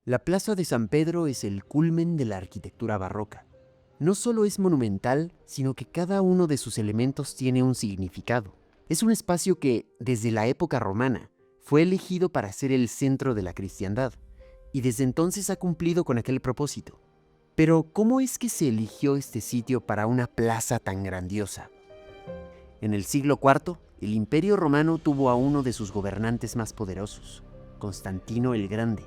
La Plaza de San Pedro es el culmen de la arquitectura barroca. No solo es monumental, sino que cada uno de sus elementos tiene un significado. Es un espacio que, desde la época romana, fue elegido para ser el centro de la cristiandad, y desde entonces ha cumplido con aquel propósito. Pero, ¿cómo es que se eligió este sitio para una plaza tan grandiosa? En el siglo IV, el Imperio Romano tuvo a uno de sus gobernantes más poderosos, Constantino el Grande.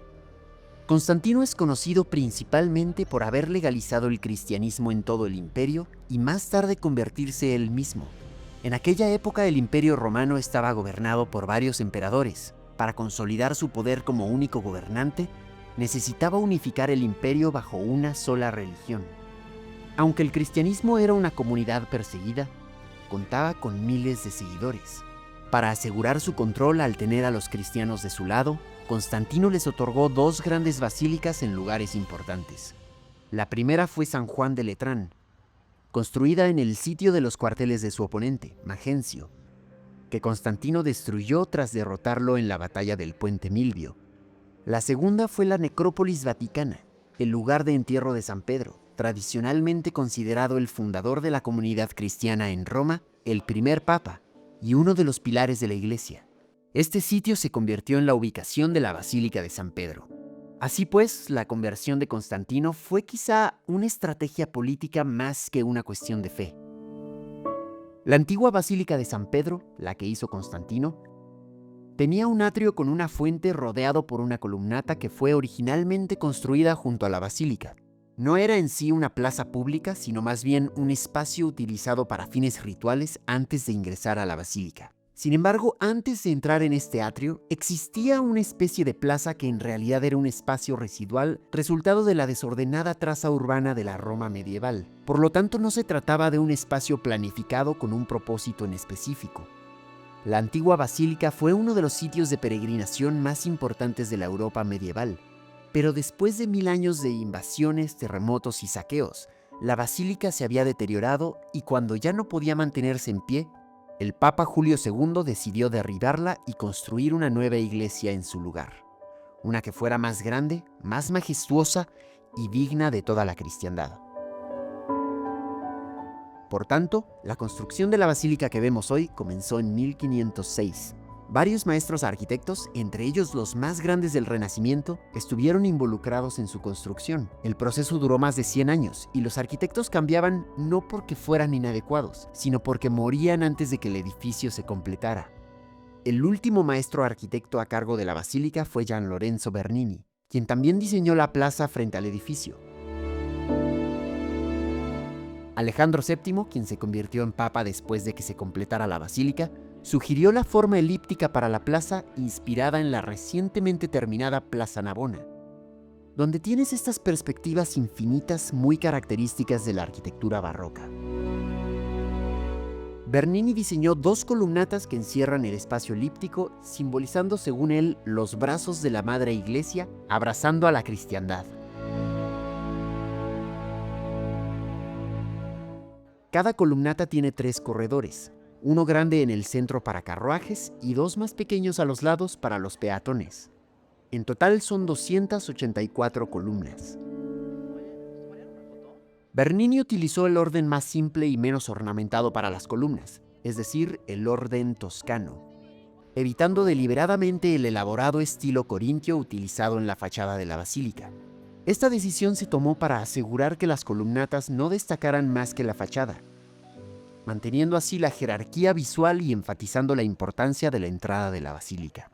Constantino es conocido principalmente por haber legalizado el cristianismo en todo el imperio y más tarde convertirse él mismo. En aquella época el Imperio Romano estaba gobernado por varios emperadores. Para consolidar su poder como único gobernante, necesitaba unificar el imperio bajo una sola religión. Aunque el cristianismo era una comunidad perseguida, contaba con miles de seguidores. Para asegurar su control al tener a los cristianos de su lado, Constantino les otorgó dos grandes basílicas en lugares importantes. La primera fue San Juan de Letrán, construida en el sitio de los cuarteles de su oponente, Magencio, que Constantino destruyó tras derrotarlo en la batalla del Puente Milvio. La segunda fue la Necrópolis Vaticana, el lugar de entierro de San Pedro, tradicionalmente considerado el fundador de la comunidad cristiana en Roma, el primer papa y uno de los pilares de la iglesia. Este sitio se convirtió en la ubicación de la Basílica de San Pedro. Así pues, la conversión de Constantino fue quizá una estrategia política más que una cuestión de fe. La antigua Basílica de San Pedro, la que hizo Constantino, tenía un atrio con una fuente rodeado por una columnata que fue originalmente construida junto a la basílica. No era en sí una plaza pública, sino más bien un espacio utilizado para fines rituales antes de ingresar a la basílica. Sin embargo, antes de entrar en este atrio, existía una especie de plaza que en realidad era un espacio residual, resultado de la desordenada traza urbana de la Roma medieval. Por lo tanto, no se trataba de un espacio planificado con un propósito en específico. La antigua basílica fue uno de los sitios de peregrinación más importantes de la Europa medieval. Pero después de 1000 años de invasiones, terremotos y saqueos, la basílica se había deteriorado y cuando ya no podía mantenerse en pie, el Papa Julio II decidió derribarla y construir una nueva iglesia en su lugar. Una que fuera más grande, más majestuosa y digna de toda la cristiandad. Por tanto, la construcción de la basílica que vemos hoy comenzó en 1506. Varios maestros arquitectos, entre ellos los más grandes del Renacimiento, estuvieron involucrados en su construcción. El proceso duró más de 100 años y los arquitectos cambiaban no porque fueran inadecuados, sino porque morían antes de que el edificio se completara. El último maestro arquitecto a cargo de la basílica fue Gian Lorenzo Bernini, quien también diseñó la plaza frente al edificio. Alejandro VII, quien se convirtió en papa después de que se completara la basílica, sugirió la forma elíptica para la plaza inspirada en la recientemente terminada Plaza Navona, donde tienes estas perspectivas infinitas muy características de la arquitectura barroca. Bernini diseñó dos columnatas que encierran el espacio elíptico, simbolizando, según él, los brazos de la Madre Iglesia abrazando a la cristiandad. Cada columnata tiene 3 corredores, uno grande en el centro para carruajes y 2 más pequeños a los lados para los peatones. En total son 284 columnas. Bernini utilizó el orden más simple y menos ornamentado para las columnas, es decir, el orden toscano, evitando deliberadamente el elaborado estilo corintio utilizado en la fachada de la basílica. Esta decisión se tomó para asegurar que las columnatas no destacaran más que la fachada, manteniendo así la jerarquía visual y enfatizando la importancia de la entrada de la basílica.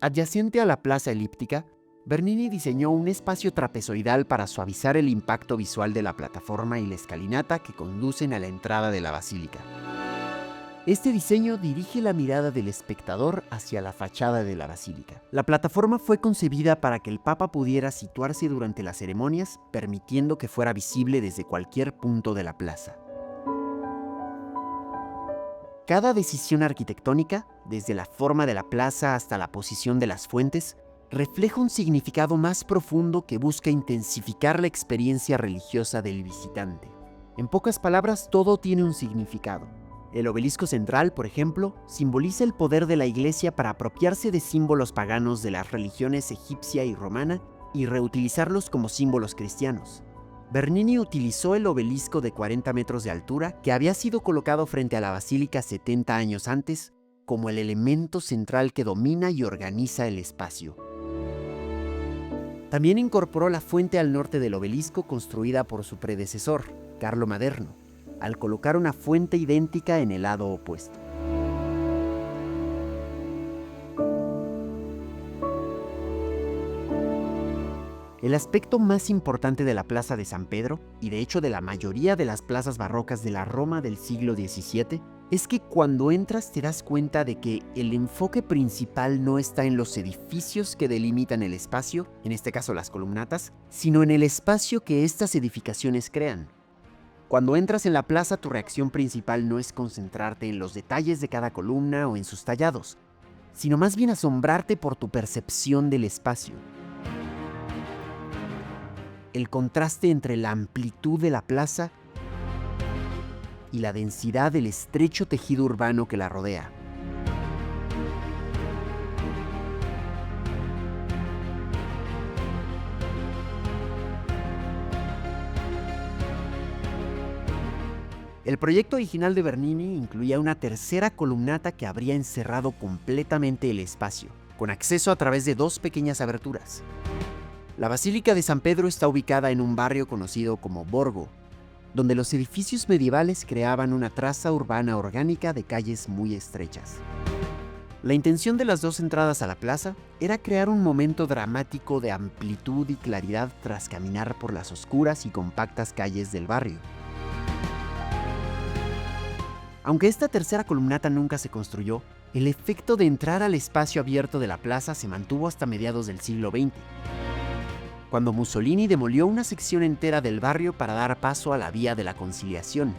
Adyacente a la plaza elíptica, Bernini diseñó un espacio trapezoidal para suavizar el impacto visual de la plataforma y la escalinata que conducen a la entrada de la basílica. Este diseño dirige la mirada del espectador hacia la fachada de la basílica. La plataforma fue concebida para que el Papa pudiera situarse durante las ceremonias, permitiendo que fuera visible desde cualquier punto de la plaza. Cada decisión arquitectónica, desde la forma de la plaza hasta la posición de las fuentes, refleja un significado más profundo que busca intensificar la experiencia religiosa del visitante. En pocas palabras, todo tiene un significado. El obelisco central, por ejemplo, simboliza el poder de la iglesia para apropiarse de símbolos paganos de las religiones egipcia y romana y reutilizarlos como símbolos cristianos. Bernini utilizó el obelisco de 40 metros de altura, que había sido colocado frente a la basílica 70 años antes, como el elemento central que domina y organiza el espacio. También incorporó la fuente al norte del obelisco construida por su predecesor, Carlo Maderno, al colocar una fuente idéntica en el lado opuesto. El aspecto más importante de la Plaza de San Pedro, y de hecho de la mayoría de las plazas barrocas de la Roma del siglo XVII, es que cuando entras te das cuenta de que el enfoque principal no está en los edificios que delimitan el espacio, en este caso las columnatas, sino en el espacio que estas edificaciones crean. Cuando entras en la plaza, tu reacción principal no es concentrarte en los detalles de cada columna o en sus tallados, sino más bien asombrarte por tu percepción del espacio. El contraste entre la amplitud de la plaza y la densidad del estrecho tejido urbano que la rodea. El proyecto original de Bernini incluía una tercera columnata que habría encerrado completamente el espacio, con acceso a través de dos pequeñas aberturas. La Basílica de San Pedro está ubicada en un barrio conocido como Borgo, donde los edificios medievales creaban una traza urbana orgánica de calles muy estrechas. La intención de las dos entradas a la plaza era crear un momento dramático de amplitud y claridad tras caminar por las oscuras y compactas calles del barrio. Aunque esta tercera columnata nunca se construyó, el efecto de entrar al espacio abierto de la plaza se mantuvo hasta mediados del siglo XX, cuando Mussolini demolió una sección entera del barrio para dar paso a la Vía de la Conciliación,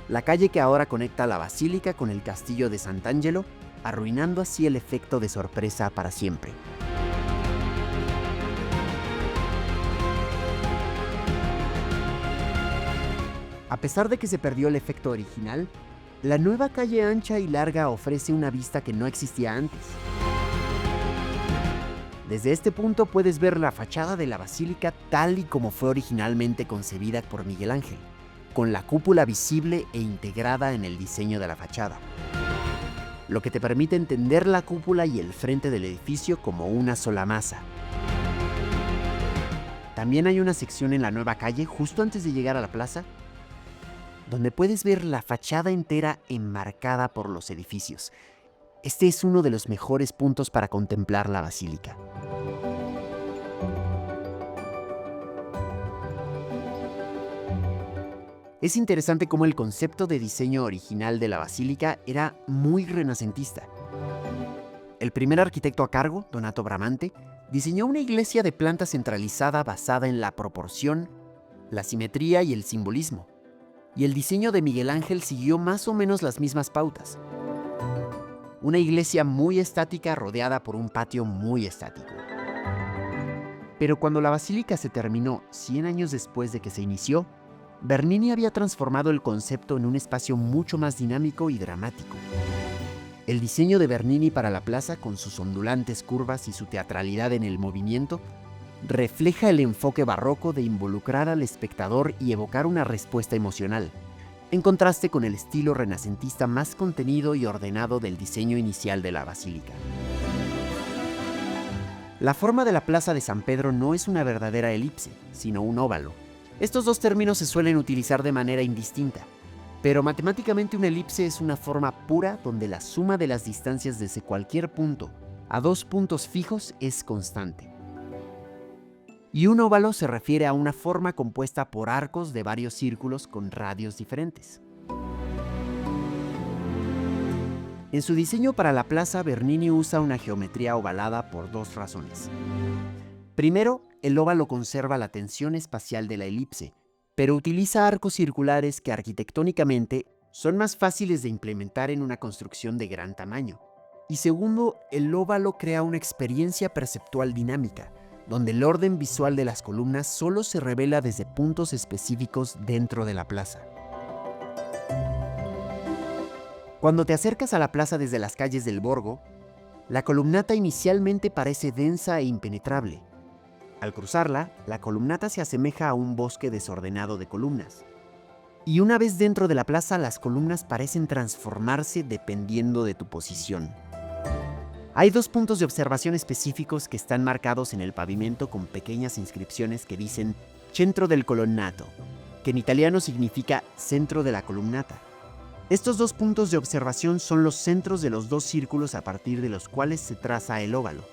la calle que ahora conecta la basílica con el castillo de Sant'Angelo, arruinando así el efecto de sorpresa para siempre. A pesar de que se perdió el efecto original, la nueva calle ancha y larga ofrece una vista que no existía antes. Desde este punto puedes ver la fachada de la basílica tal y como fue originalmente concebida por Miguel Ángel, con la cúpula visible e integrada en el diseño de la fachada, lo que te permite entender la cúpula y el frente del edificio como una sola masa. También hay una sección en la nueva calle, justo antes de llegar a la plaza, donde puedes ver la fachada entera enmarcada por los edificios. Este es uno de los mejores puntos para contemplar la basílica. Es interesante cómo el concepto de diseño original de la basílica era muy renacentista. El primer arquitecto a cargo, Donato Bramante, diseñó una iglesia de planta centralizada basada en la proporción, la simetría y el simbolismo. Y el diseño de Miguel Ángel siguió más o menos las mismas pautas. Una iglesia muy estática rodeada por un patio muy estático. Pero cuando la basílica se terminó 100 años después de que se inició, Bernini había transformado el concepto en un espacio mucho más dinámico y dramático. El diseño de Bernini para la plaza, con sus ondulantes curvas y su teatralidad en el movimiento, refleja el enfoque barroco de involucrar al espectador y evocar una respuesta emocional, en contraste con el estilo renacentista más contenido y ordenado del diseño inicial de la basílica. La forma de la Plaza de San Pedro no es una verdadera elipse, sino un óvalo. Estos dos términos se suelen utilizar de manera indistinta, pero matemáticamente una elipse es una forma pura donde la suma de las distancias desde cualquier punto a dos puntos fijos es constante. Y un óvalo se refiere a una forma compuesta por arcos de varios círculos con radios diferentes. En su diseño para la plaza, Bernini usa una geometría ovalada por dos razones. Primero, el óvalo conserva la tensión espacial de la elipse, pero utiliza arcos circulares que arquitectónicamente son más fáciles de implementar en una construcción de gran tamaño. Y segundo, el óvalo crea una experiencia perceptual dinámica, donde el orden visual de las columnas solo se revela desde puntos específicos dentro de la plaza. Cuando te acercas a la plaza desde las calles del Borgo, la columnata inicialmente parece densa e impenetrable. Al cruzarla, la columnata se asemeja a un bosque desordenado de columnas. Y una vez dentro de la plaza, las columnas parecen transformarse dependiendo de tu posición. Hay 2 puntos de observación específicos que están marcados en el pavimento con pequeñas inscripciones que dicen Centro del Colonnato, que en italiano significa centro de la columnata. Estos 2 puntos de observación son los centros de los 2 círculos a partir de los cuales se traza el óvalo.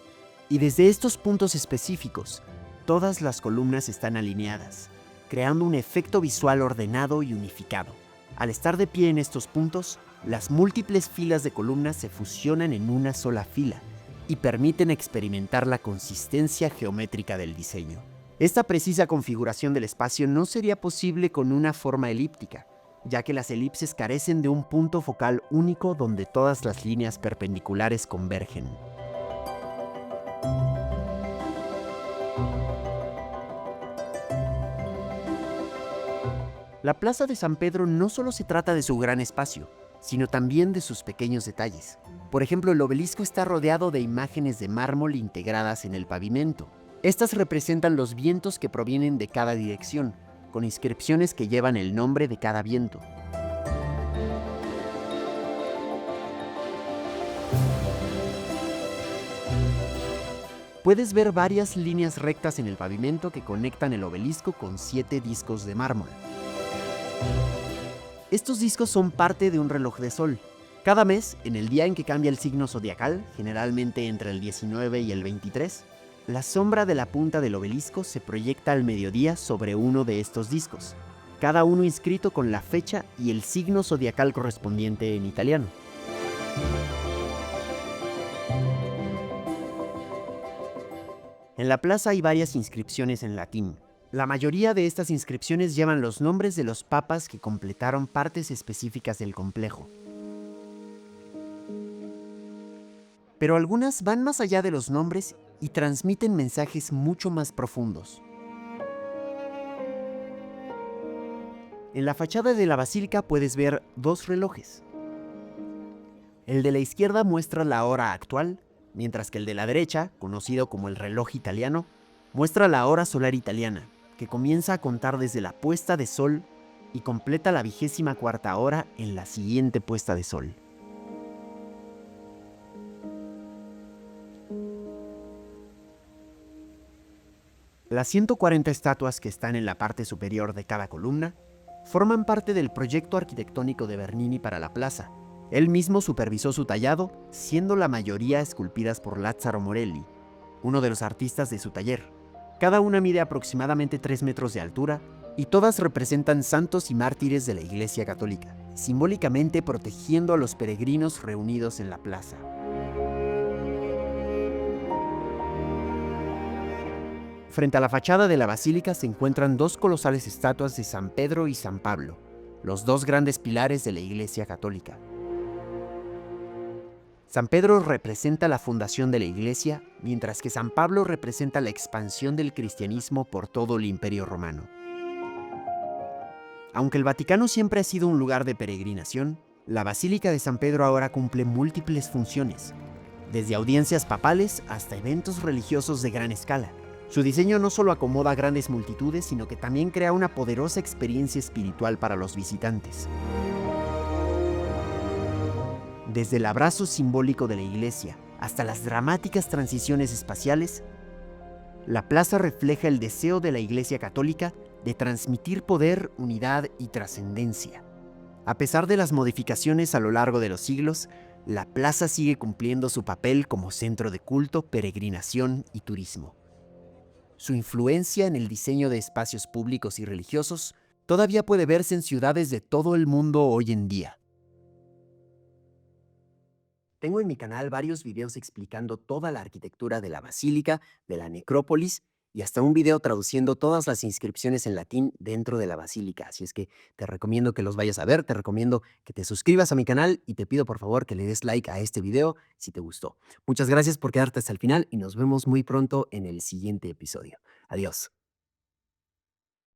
Y desde estos puntos específicos, todas las columnas están alineadas, creando un efecto visual ordenado y unificado. Al estar de pie en estos puntos, las múltiples filas de columnas se fusionan en una sola fila y permiten experimentar la consistencia geométrica del diseño. Esta precisa configuración del espacio no sería posible con una forma elíptica, ya que las elipses carecen de un punto focal único donde todas las líneas perpendiculares convergen. La Plaza de San Pedro no solo se trata de su gran espacio, sino también de sus pequeños detalles. Por ejemplo, el obelisco está rodeado de imágenes de mármol integradas en el pavimento. Estas representan los vientos que provienen de cada dirección, con inscripciones que llevan el nombre de cada viento. Puedes ver varias líneas rectas en el pavimento que conectan el obelisco con 7 discos de mármol. Estos discos son parte de un reloj de sol. Cada mes, en el día en que cambia el signo zodiacal, generalmente entre el 19 y el 23, la sombra de la punta del obelisco se proyecta al mediodía sobre uno de estos discos, cada uno inscrito con la fecha y el signo zodiacal correspondiente en italiano. En la plaza hay varias inscripciones en latín. La mayoría de estas inscripciones llevan los nombres de los papas que completaron partes específicas del complejo. Pero algunas van más allá de los nombres y transmiten mensajes mucho más profundos. En la fachada de la basílica puedes ver 2 relojes. El de la izquierda muestra la hora actual, mientras que el de la derecha, conocido como el reloj italiano, muestra la hora solar italiana, que comienza a contar desde la puesta de sol y completa la 24ª hora en la siguiente puesta de sol. Las 140 estatuas que están en la parte superior de cada columna forman parte del proyecto arquitectónico de Bernini para la plaza. Él mismo supervisó su tallado, siendo la mayoría esculpidas por Lazzaro Morelli, uno de los artistas de su taller. Cada una mide aproximadamente 3 metros de altura y todas representan santos y mártires de la Iglesia Católica, simbólicamente protegiendo a los peregrinos reunidos en la plaza. Frente a la fachada de la basílica se encuentran 2 colosales estatuas de San Pedro y San Pablo, los 2 grandes pilares de la Iglesia Católica. San Pedro representa la fundación de la Iglesia, mientras que San Pablo representa la expansión del cristianismo por todo el Imperio Romano. Aunque el Vaticano siempre ha sido un lugar de peregrinación, la Basílica de San Pedro ahora cumple múltiples funciones, desde audiencias papales hasta eventos religiosos de gran escala. Su diseño no solo acomoda a grandes multitudes, sino que también crea una poderosa experiencia espiritual para los visitantes. Desde el abrazo simbólico de la iglesia hasta las dramáticas transiciones espaciales, la plaza refleja el deseo de la Iglesia Católica de transmitir poder, unidad y trascendencia. A pesar de las modificaciones a lo largo de los siglos, la plaza sigue cumpliendo su papel como centro de culto, peregrinación y turismo. Su influencia en el diseño de espacios públicos y religiosos todavía puede verse en ciudades de todo el mundo hoy en día. Tengo en mi canal varios videos explicando toda la arquitectura de la basílica, de la necrópolis y hasta un video traduciendo todas las inscripciones en latín dentro de la basílica. Así es que te recomiendo que los vayas a ver, te recomiendo que te suscribas a mi canal y te pido por favor que le des like a este video si te gustó. Muchas gracias por quedarte hasta el final y nos vemos muy pronto en el siguiente episodio. Adiós.